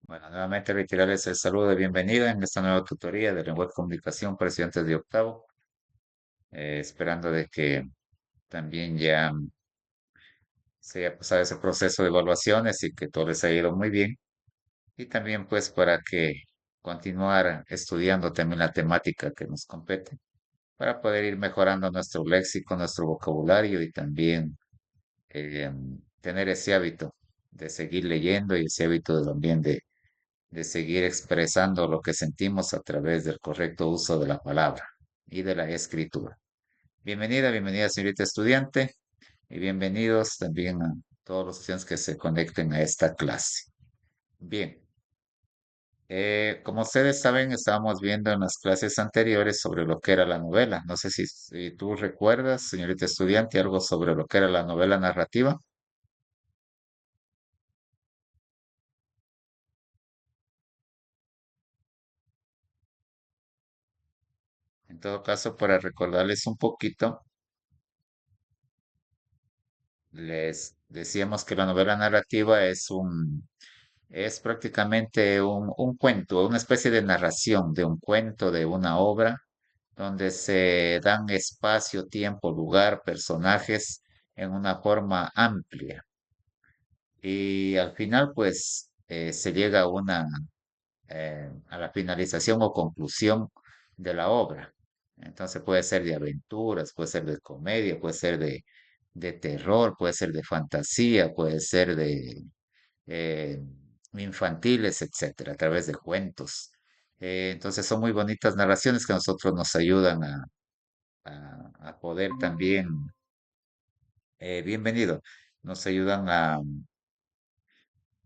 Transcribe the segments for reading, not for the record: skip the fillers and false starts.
Bueno, nuevamente reiterarles el saludo de bienvenida en esta nueva tutoría de lenguaje de comunicación para estudiantes de octavo, esperando de que también ya se haya pasado ese proceso de evaluaciones y que todo les haya ido muy bien. Y también pues para que continuar estudiando también la temática que nos compete, para poder ir mejorando nuestro léxico, nuestro vocabulario y también tener ese hábito de seguir leyendo y ese hábito también de seguir expresando lo que sentimos a través del correcto uso de la palabra y de la escritura. Bienvenida, bienvenida, señorita estudiante, y bienvenidos también a todos los estudiantes que se conecten a esta clase. Bien, como ustedes saben, estábamos viendo en las clases anteriores sobre lo que era la novela. No sé si tú recuerdas, señorita estudiante, algo sobre lo que era la novela narrativa. En todo caso, para recordarles un poquito, les decíamos que la novela narrativa es prácticamente un cuento, una especie de narración de un cuento, de una obra, donde se dan espacio, tiempo, lugar, personajes en una forma amplia. Y al final, pues, se llega a la finalización o conclusión de la obra. Entonces puede ser de aventuras, puede ser de comedia, puede ser de terror, puede ser de fantasía, puede ser de eh, infantiles, etcétera, a través de cuentos. Entonces son muy bonitas narraciones que a nosotros nos ayudan a poder también, bienvenido, nos ayudan a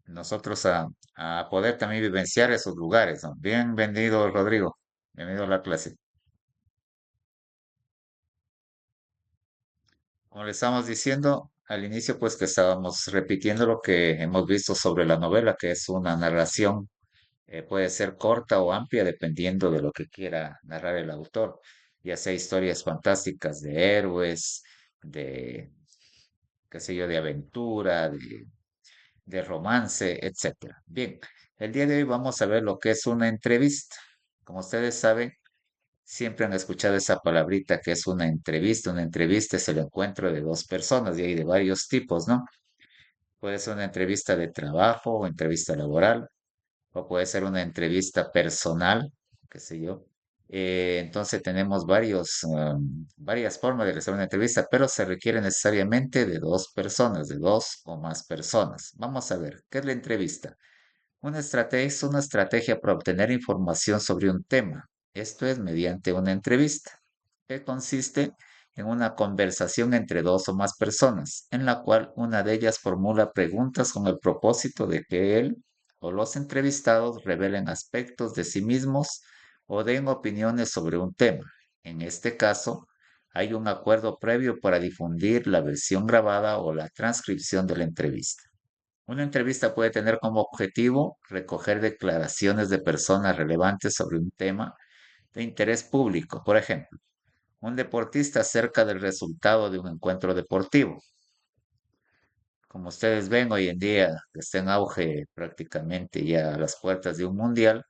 nosotros a poder también vivenciar esos lugares, ¿no? Bienvenido, Rodrigo, bienvenido a la clase. Como le estábamos diciendo al inicio, pues que estábamos repitiendo lo que hemos visto sobre la novela, que es una narración. Puede ser corta o amplia dependiendo de lo que quiera narrar el autor, ya sea historias fantásticas de héroes, de, qué sé yo, de aventura, de romance, etcétera. Bien, el día de hoy vamos a ver lo que es una entrevista. Como ustedes saben, siempre han escuchado esa palabrita que es una entrevista. Una entrevista es el encuentro de dos personas y hay de varios tipos, ¿no? Puede ser una entrevista de trabajo o entrevista laboral o puede ser una entrevista personal, qué sé yo. Entonces tenemos varias formas de realizar una entrevista, pero se requiere necesariamente de dos personas, de dos o más personas. Vamos a ver, ¿qué es la entrevista? Una estrategia es una estrategia para obtener información sobre un tema. Esto es mediante una entrevista, que consiste en una conversación entre dos o más personas, en la cual una de ellas formula preguntas con el propósito de que él o los entrevistados revelen aspectos de sí mismos o den opiniones sobre un tema. En este caso, hay un acuerdo previo para difundir la versión grabada o la transcripción de la entrevista. Una entrevista puede tener como objetivo recoger declaraciones de personas relevantes sobre un tema de interés público. Por ejemplo, un deportista acerca del resultado de un encuentro deportivo. Como ustedes ven hoy en día, que está en auge prácticamente ya a las puertas de un mundial,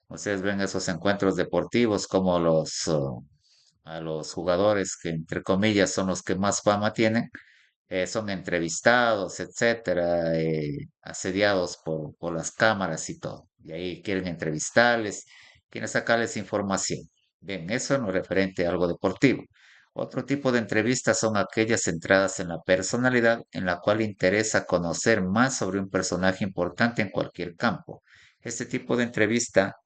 ustedes ven esos encuentros deportivos como a los jugadores que entre comillas son los que más fama tienen, son entrevistados, etcétera, asediados por las cámaras y todo. Y ahí quieren entrevistarles, quieren sacarles información. Bien, eso en lo referente a algo deportivo. Otro tipo de entrevistas son aquellas centradas en la personalidad, en la cual interesa conocer más sobre un personaje importante en cualquier campo. Este tipo de entrevista,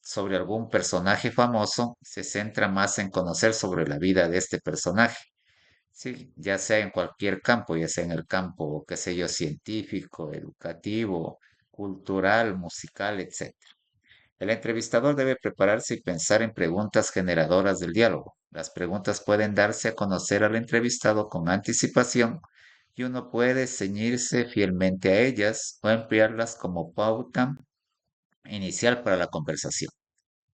sobre algún personaje famoso, se centra más en conocer sobre la vida de este personaje. Sí, ya sea en cualquier campo, ya sea en el campo, qué sé yo, científico, educativo, cultural, musical, etc. El entrevistador debe prepararse y pensar en preguntas generadoras del diálogo. Las preguntas pueden darse a conocer al entrevistado con anticipación y uno puede ceñirse fielmente a ellas o emplearlas como pauta inicial para la conversación.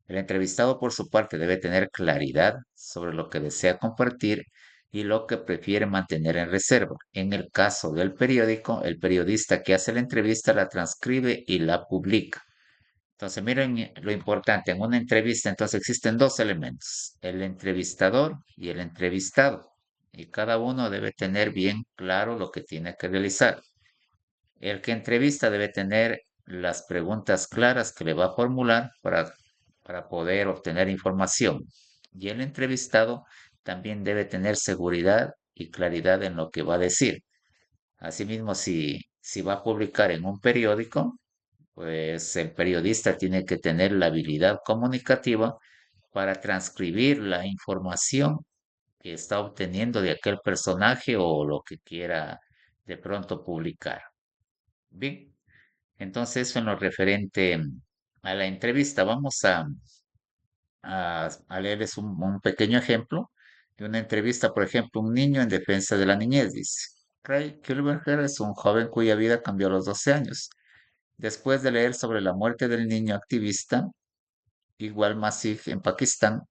El entrevistado, por su parte, debe tener claridad sobre lo que desea compartir y lo que prefiere mantener en reserva. En el caso del periódico, el periodista que hace la entrevista la transcribe y la publica. Entonces, miren lo importante, en una entrevista entonces existen dos elementos, el entrevistador y el entrevistado, y cada uno debe tener bien claro lo que tiene que realizar. El que entrevista debe tener las preguntas claras que le va a formular para poder obtener información. Y el entrevistado también debe tener seguridad y claridad en lo que va a decir. Asimismo, si va a publicar en un periódico, pues el periodista tiene que tener la habilidad comunicativa para transcribir la información que está obteniendo de aquel personaje o lo que quiera de pronto publicar. Bien, entonces eso en lo referente a la entrevista. Vamos a leerles un pequeño ejemplo de una entrevista, por ejemplo, un niño en defensa de la niñez, dice. Craig Kilberger es un joven cuya vida cambió a los 12 años. Después de leer sobre la muerte del niño activista, Igual Masih en Pakistán,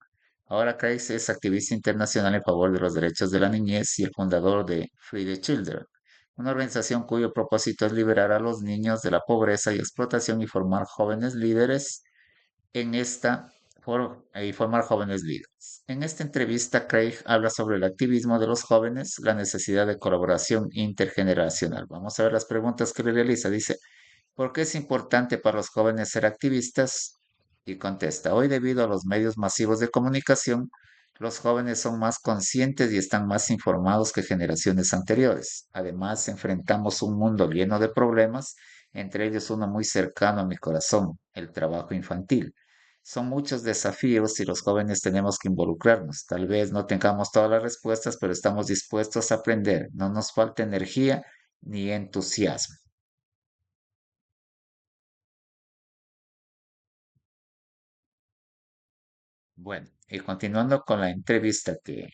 ahora Craig es activista internacional en favor de los derechos de la niñez y el fundador de Free the Children, una organización cuyo propósito es liberar a los niños de la pobreza y explotación y formar jóvenes líderes en esta y formar jóvenes líderes. En esta entrevista, Craig habla sobre el activismo de los jóvenes, la necesidad de colaboración intergeneracional. Vamos a ver las preguntas que le realiza. Dice, ¿por qué es importante para los jóvenes ser activistas? Y contesta, hoy debido a los medios masivos de comunicación, los jóvenes son más conscientes y están más informados que generaciones anteriores. Además, enfrentamos un mundo lleno de problemas, entre ellos uno muy cercano a mi corazón, el trabajo infantil. Son muchos desafíos y los jóvenes tenemos que involucrarnos. Tal vez no tengamos todas las respuestas, pero estamos dispuestos a aprender. No nos falta energía ni entusiasmo. Bueno, y continuando con la entrevista que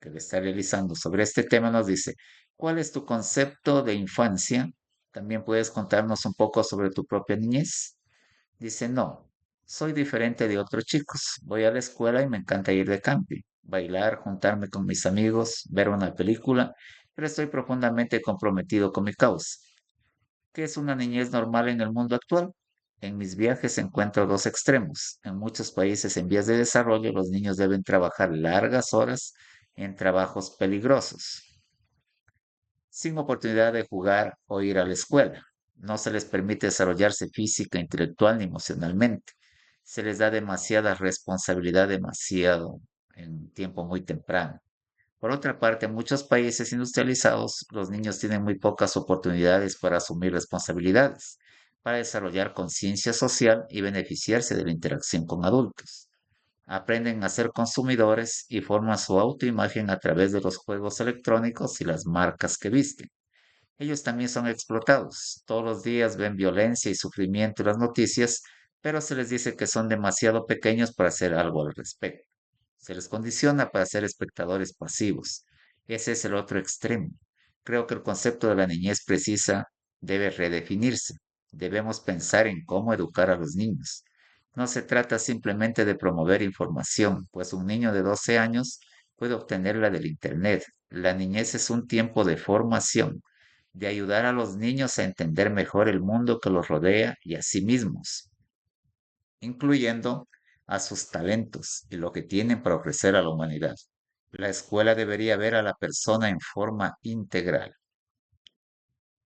le está realizando sobre este tema, nos dice, ¿cuál es tu concepto de infancia? También puedes contarnos un poco sobre tu propia niñez. Dice, no, soy diferente de otros chicos. Voy a la escuela y me encanta ir de camping, bailar, juntarme con mis amigos, ver una película, pero estoy profundamente comprometido con mi causa. ¿Qué es una niñez normal en el mundo actual? En mis viajes encuentro dos extremos. En muchos países en vías de desarrollo, los niños deben trabajar largas horas en trabajos peligrosos, sin oportunidad de jugar o ir a la escuela. No se les permite desarrollarse física, intelectual ni emocionalmente. Se les da demasiada responsabilidad demasiado en tiempo muy temprano. Por otra parte, en muchos países industrializados, los niños tienen muy pocas oportunidades para asumir responsabilidades, para desarrollar conciencia social y beneficiarse de la interacción con adultos. Aprenden a ser consumidores y forman su autoimagen a través de los juegos electrónicos y las marcas que visten. Ellos también son explotados. Todos los días ven violencia y sufrimiento en las noticias, pero se les dice que son demasiado pequeños para hacer algo al respecto. Se les condiciona para ser espectadores pasivos. Ese es el otro extremo. Creo que el concepto de la niñez precisa debe redefinirse. Debemos pensar en cómo educar a los niños. No se trata simplemente de promover información, pues un niño de 12 años puede obtenerla del Internet. La niñez es un tiempo de formación, de ayudar a los niños a entender mejor el mundo que los rodea y a sí mismos, incluyendo a sus talentos y lo que tienen para ofrecer a la humanidad. La escuela debería ver a la persona en forma integral.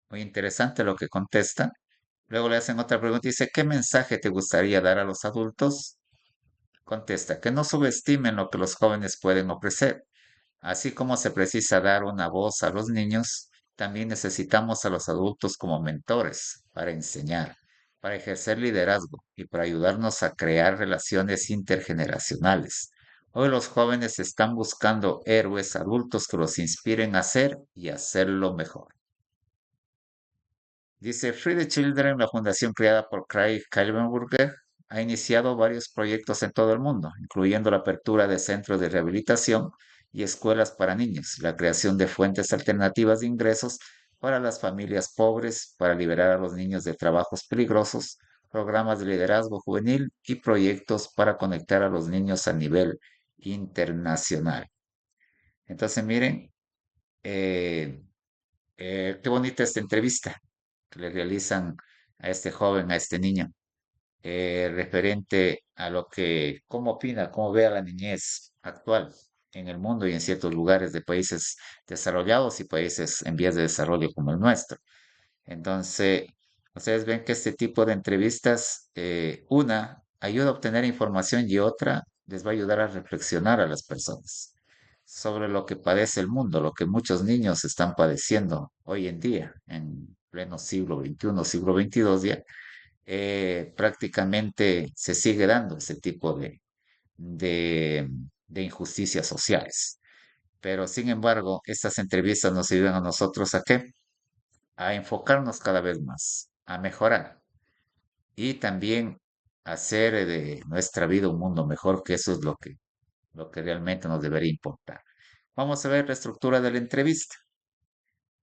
Muy interesante lo que contesta. Luego le hacen otra pregunta y dice, ¿qué mensaje te gustaría dar a los adultos? Contesta, que no subestimen lo que los jóvenes pueden ofrecer. Así como se precisa dar una voz a los niños, también necesitamos a los adultos como mentores para enseñar, para ejercer liderazgo y para ayudarnos a crear relaciones intergeneracionales. Hoy los jóvenes están buscando héroes adultos que los inspiren a hacer y hacerlo mejor. Dice Free the Children, la fundación creada por Craig Kalbenburger, ha iniciado varios proyectos en todo el mundo, incluyendo la apertura de centros de rehabilitación y escuelas para niños, la creación de fuentes alternativas de ingresos para las familias pobres, para liberar a los niños de trabajos peligrosos, programas de liderazgo juvenil y proyectos para conectar a los niños a nivel internacional. Entonces, miren, eh, qué bonita esta entrevista que le realizan a este joven, a este niño, referente a lo que, cómo opina, cómo ve a la niñez actual en el mundo y en ciertos lugares de países desarrollados y países en vías de desarrollo como el nuestro. Entonces, ustedes ven que este tipo de entrevistas, una, ayuda a obtener información y otra, les va a ayudar a reflexionar a las personas sobre lo que padece el mundo, lo que muchos niños están padeciendo hoy en día, en pleno siglo XXI, siglo XXII ya, prácticamente se sigue dando ese tipo de, de injusticias sociales. Pero, sin embargo, estas entrevistas nos ayudan a nosotros a qué? A enfocarnos cada vez más, a mejorar y también hacer de nuestra vida un mundo mejor, que eso es lo que realmente nos debería importar. Vamos a ver la estructura de la entrevista.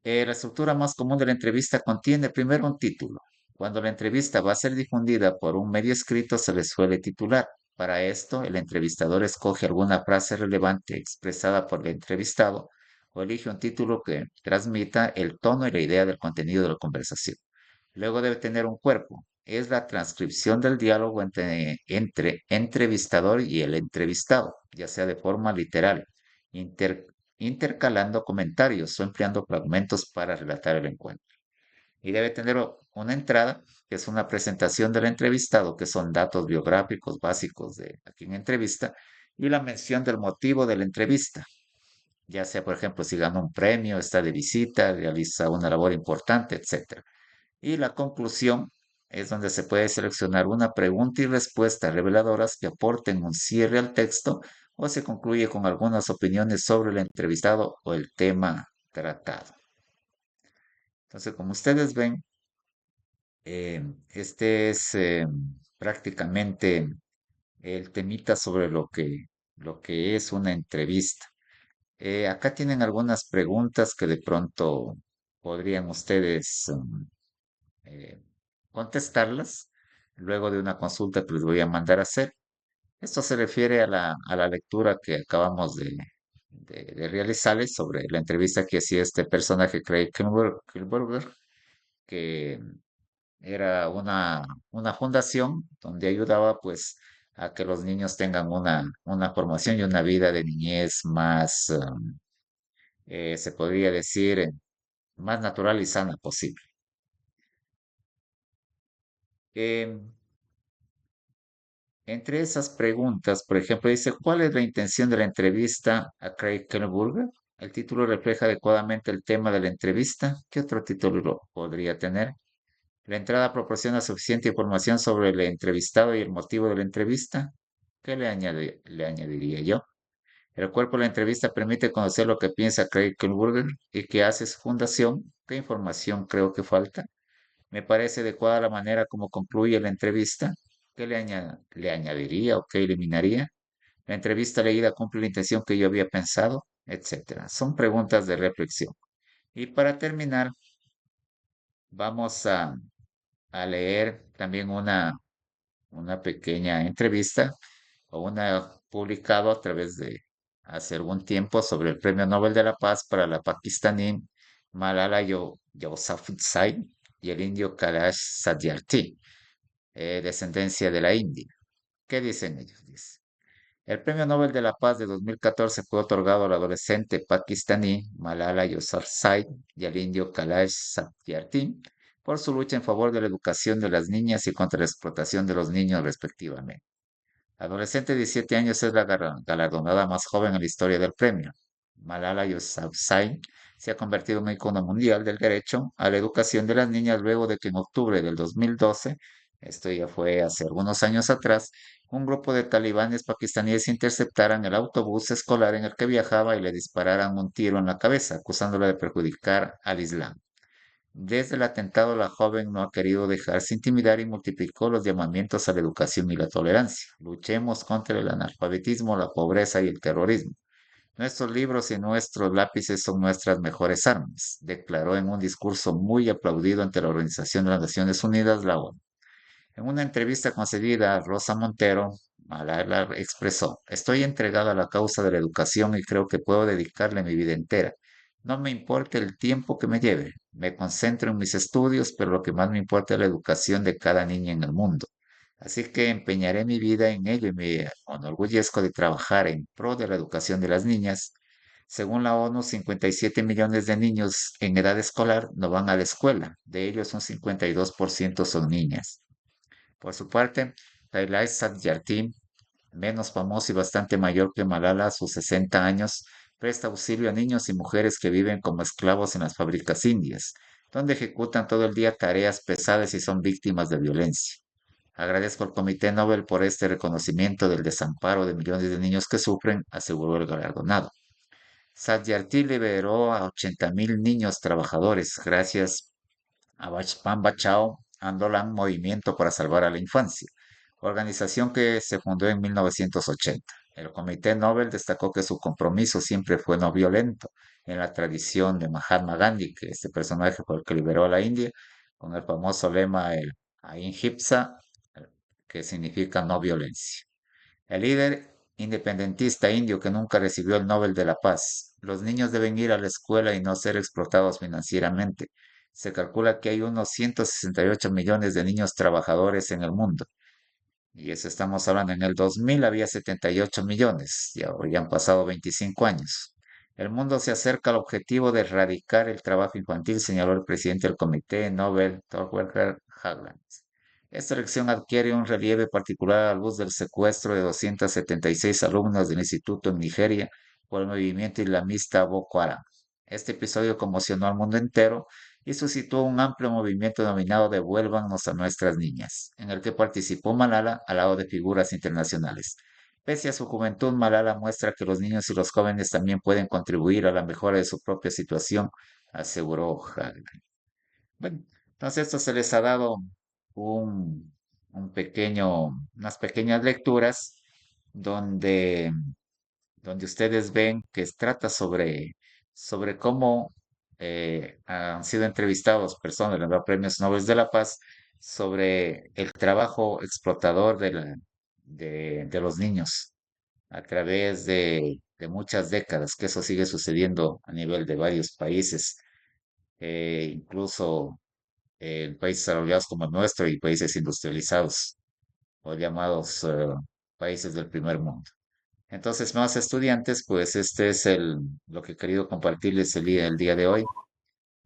La estructura más común de la entrevista contiene primero un título. Cuando la entrevista va a ser difundida por un medio escrito, se le suele titular. Para esto, el entrevistador escoge alguna frase relevante expresada por el entrevistado o elige un título que transmita el tono y la idea del contenido de la conversación. Luego debe tener un cuerpo. Es la transcripción del diálogo entre entrevistador y el entrevistado, ya sea de forma literal, inter- intercalando comentarios o empleando fragmentos para relatar el encuentro. Y debe tener una entrada, que es una presentación del entrevistado, que son datos biográficos básicos de a quien entrevista, y la mención del motivo de la entrevista, ya sea, por ejemplo, si gana un premio, está de visita, realiza una labor importante, etc. Y la conclusión es donde se puede seleccionar una pregunta y respuesta reveladoras que aporten un cierre al texto o se concluye con algunas opiniones sobre el entrevistado o el tema tratado. Entonces, como ustedes ven, este es prácticamente el temita sobre lo que es una entrevista. Acá tienen algunas preguntas que de pronto podrían ustedes eh, contestarlas luego de una consulta que les voy a mandar a hacer. Esto se refiere a la lectura que acabamos de realizarles sobre la entrevista que hacía este personaje, Craig Kilburger, que era una fundación donde ayudaba pues a que los niños tengan una formación y una vida de niñez más, se podría decir, más natural y sana posible. Em, Entre esas preguntas, por ejemplo, dice, ¿cuál es la intención de la entrevista a Craig Kellenberger? El título refleja adecuadamente el tema de la entrevista. ¿Qué otro título podría tener? La entrada proporciona suficiente información sobre el entrevistado y el motivo de la entrevista. ¿Qué le añadiría yo? El cuerpo de la entrevista permite conocer lo que piensa Craig Kellenberger y qué hace su fundación. ¿Qué información creo que falta? Me parece adecuada la manera como concluye la entrevista. ¿Qué le añadiría o qué eliminaría? La entrevista leída cumple la intención que yo había pensado, etcétera. Son preguntas de reflexión. Y para terminar, vamos a leer también una pequeña entrevista o una publicado a través de hace algún tiempo sobre el Premio Nobel de la Paz para la pakistaní Malala Yousafzai y el indio Kailash Satyarthi, descendencia de la India. ¿Qué dicen ellos? Dice, el Premio Nobel de la Paz de 2014 fue otorgado al adolescente pakistaní Malala Yousafzai y al indio Kailash Satyarthi por su lucha en favor de la educación de las niñas y contra la explotación de los niños respectivamente. La adolescente de 17 años es la galardonada más joven en la historia del premio. Malala Yousafzai se ha convertido en un icono mundial del derecho a la educación de las niñas luego de que en octubre del 2012, esto ya fue hace algunos años atrás, un grupo de talibanes pakistaníes interceptaran el autobús escolar en el que viajaba y le dispararan un tiro en la cabeza, acusándola de perjudicar al Islam. Desde el atentado, la joven no ha querido dejarse intimidar y multiplicó los llamamientos a la educación y la tolerancia. Luchemos contra el analfabetismo, la pobreza y el terrorismo. Nuestros libros y nuestros lápices son nuestras mejores armas, declaró en un discurso muy aplaudido ante la Organización de las Naciones Unidas, la ONU. En una entrevista concedida a Rosa Montero, Malala expresó, estoy entregado a la causa de la educación y creo que puedo dedicarle mi vida entera. No me importa el tiempo que me lleve. Me concentro en mis estudios, pero lo que más me importa es la educación de cada niña en el mundo. Así que empeñaré mi vida en ello y me enorgullezco de trabajar en pro de la educación de las niñas. Según la ONU, 57 millones de niños en edad escolar no van a la escuela. De ellos, un 52% son niñas. Por su parte, Kailash Satyarthi, menos famoso y bastante mayor que Malala a sus 60 años, presta auxilio a niños y mujeres que viven como esclavos en las fábricas indias, donde ejecutan todo el día tareas pesadas y son víctimas de violencia. Agradezco al Comité Nobel por este reconocimiento del desamparo de millones de niños que sufren, aseguró el galardonado. Satyarthi liberó a 80.000 niños trabajadores gracias a Bachpan Bachao Andolan Movimiento para Salvar a la Infancia, organización que se fundó en 1980. El Comité Nobel destacó que su compromiso siempre fue no violento, en la tradición de Mahatma Gandhi, que este personaje fue el que liberó a la India, con el famoso lema el Ahimsa, que significa no violencia. El líder independentista indio que nunca recibió el Nobel de la Paz. Los niños deben ir a la escuela y no ser explotados financieramente. Se calcula que hay unos 168 millones de niños trabajadores en el mundo. Y eso estamos hablando, en el 2000 había 78 millones, ya han pasado 25 años. El mundo se acerca al objetivo de erradicar el trabajo infantil, señaló el presidente del Comité Nobel, Thorwalder Haglund. Esta elección adquiere un relieve particular a la luz del secuestro de 276 alumnos del instituto en Nigeria por el movimiento islamista Boko Haram. Este episodio conmocionó al mundo entero y suscitó un amplio movimiento denominado Devuélvanos a nuestras niñas, en el que participó Malala al lado de figuras internacionales. Pese a su juventud, Malala muestra que los niños y los jóvenes también pueden contribuir a la mejora de su propia situación, aseguró Hagen. Bueno, entonces esto se les ha dado un, unas pequeñas lecturas donde ustedes ven que trata sobre cómo han sido entrevistados personas de los premios Nobel de la Paz sobre el trabajo explotador de los niños a través de muchas décadas, que eso sigue sucediendo a nivel de varios países, incluso en países desarrollados como el nuestro y países industrializados o llamados países del primer mundo. Entonces, más estudiantes, pues este es lo que he querido compartirles el día de hoy.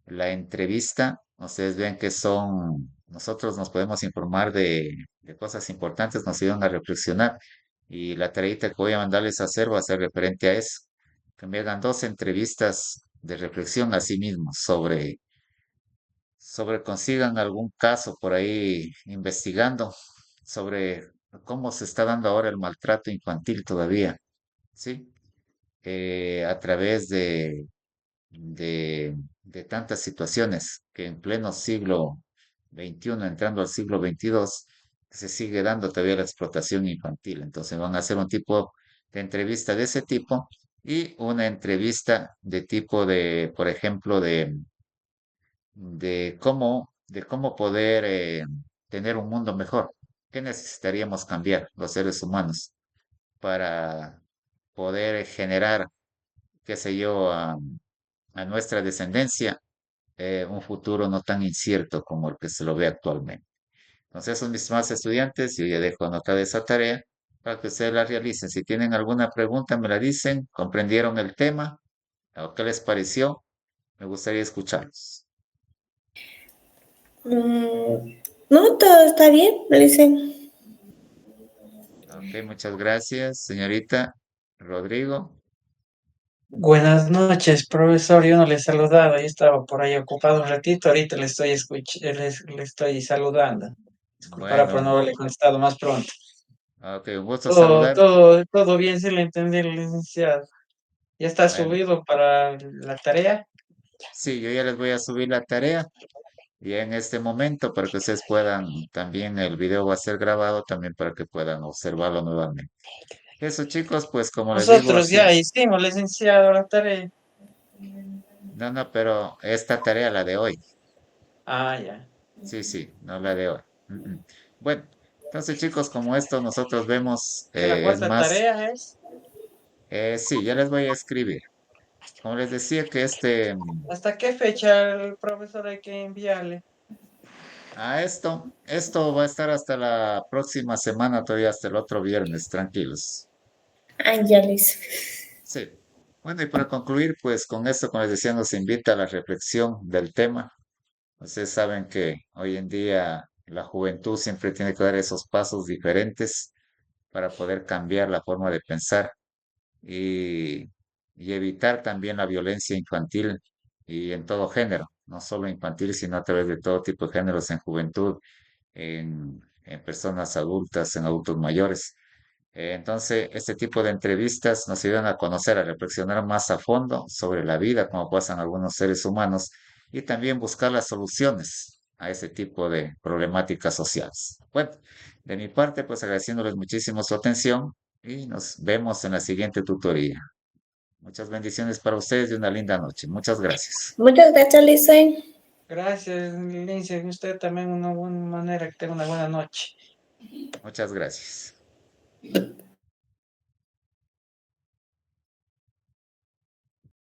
La entrevista, ustedes ven que nosotros nos podemos informar de cosas importantes, nos ayudan a reflexionar. Y la tareita que voy a mandarles a hacer va a ser referente a eso, que me hagan dos entrevistas de reflexión a sí mismos consigan algún caso por ahí investigando sobre cómo se está dando ahora el maltrato infantil todavía, ¿sí? A través de tantas situaciones que en pleno siglo XXI, entrando al siglo XXII, se sigue dando todavía la explotación infantil. Entonces van a hacer un tipo de entrevista de ese tipo y una entrevista de tipo de, por ejemplo, de cómo poder tener un mundo mejor. ¿Qué necesitaríamos cambiar los seres humanos para poder generar, qué sé yo, a nuestra descendencia un futuro no tan incierto como el que se lo ve actualmente? Entonces, esos mis más estudiantes, yo ya dejo anotada esa tarea para que ustedes la realicen. Si tienen alguna pregunta, me la dicen, comprendieron el tema o qué les pareció, me gustaría escucharlos. Mm, no, todo está bien, le dicen. Ok, muchas gracias, señorita Rodrigo. Buenas noches, profesor. Yo no le he saludado. Yo estaba por ahí ocupado un ratito. Ahorita le estoy saludando. Disculpará por no Bueno, haberle contestado más pronto. ok, un gusto Todo, saludarte. todo, todo bien, sí le entendí, licenciado. ¿Ya está Bueno, subido para la tarea? sí, yo ya les voy a subir la tarea y en este momento para que ustedes puedan, también el video va a ser grabado también para que puedan observarlo nuevamente. Eso, chicos, pues como les digo, Nosotros así. ya hicimos, licenciado, la tarea. No, no, pero esta tarea, la de hoy. Ah, ya. Sí, sí, no la de hoy. Bueno, Entonces, chicos, como esto nosotros vemos, Que la es cuarta más, tarea es, sí, ya les voy a escribir. Como les decía que ¿hasta qué fecha el profesor hay que enviarle? esto va a estar hasta la próxima semana, todavía hasta el otro viernes, tranquilos. Ángeles. Sí. Bueno, y para concluir, pues con esto, como les decía, nos invita a la reflexión del tema. Ustedes saben que hoy en día la juventud siempre tiene que dar esos pasos diferentes para poder cambiar la forma de pensar y, y evitar también la violencia infantil y en todo género, no solo infantil, sino a través de todo tipo de géneros en juventud, en personas adultas, en adultos mayores. Entonces, este tipo de entrevistas nos ayudan a conocer, a reflexionar más a fondo sobre la vida, cómo pasan algunos seres humanos, y también buscar las soluciones a ese tipo de problemáticas sociales. Bueno, de mi parte, pues agradeciéndoles muchísimo su atención y nos vemos en la siguiente tutoría. Muchas bendiciones para ustedes y una linda noche. Muchas gracias. Muchas gracias, Lisa. Gracias, Lince. Usted también una buena manera, que tenga una buena noche. Muchas gracias.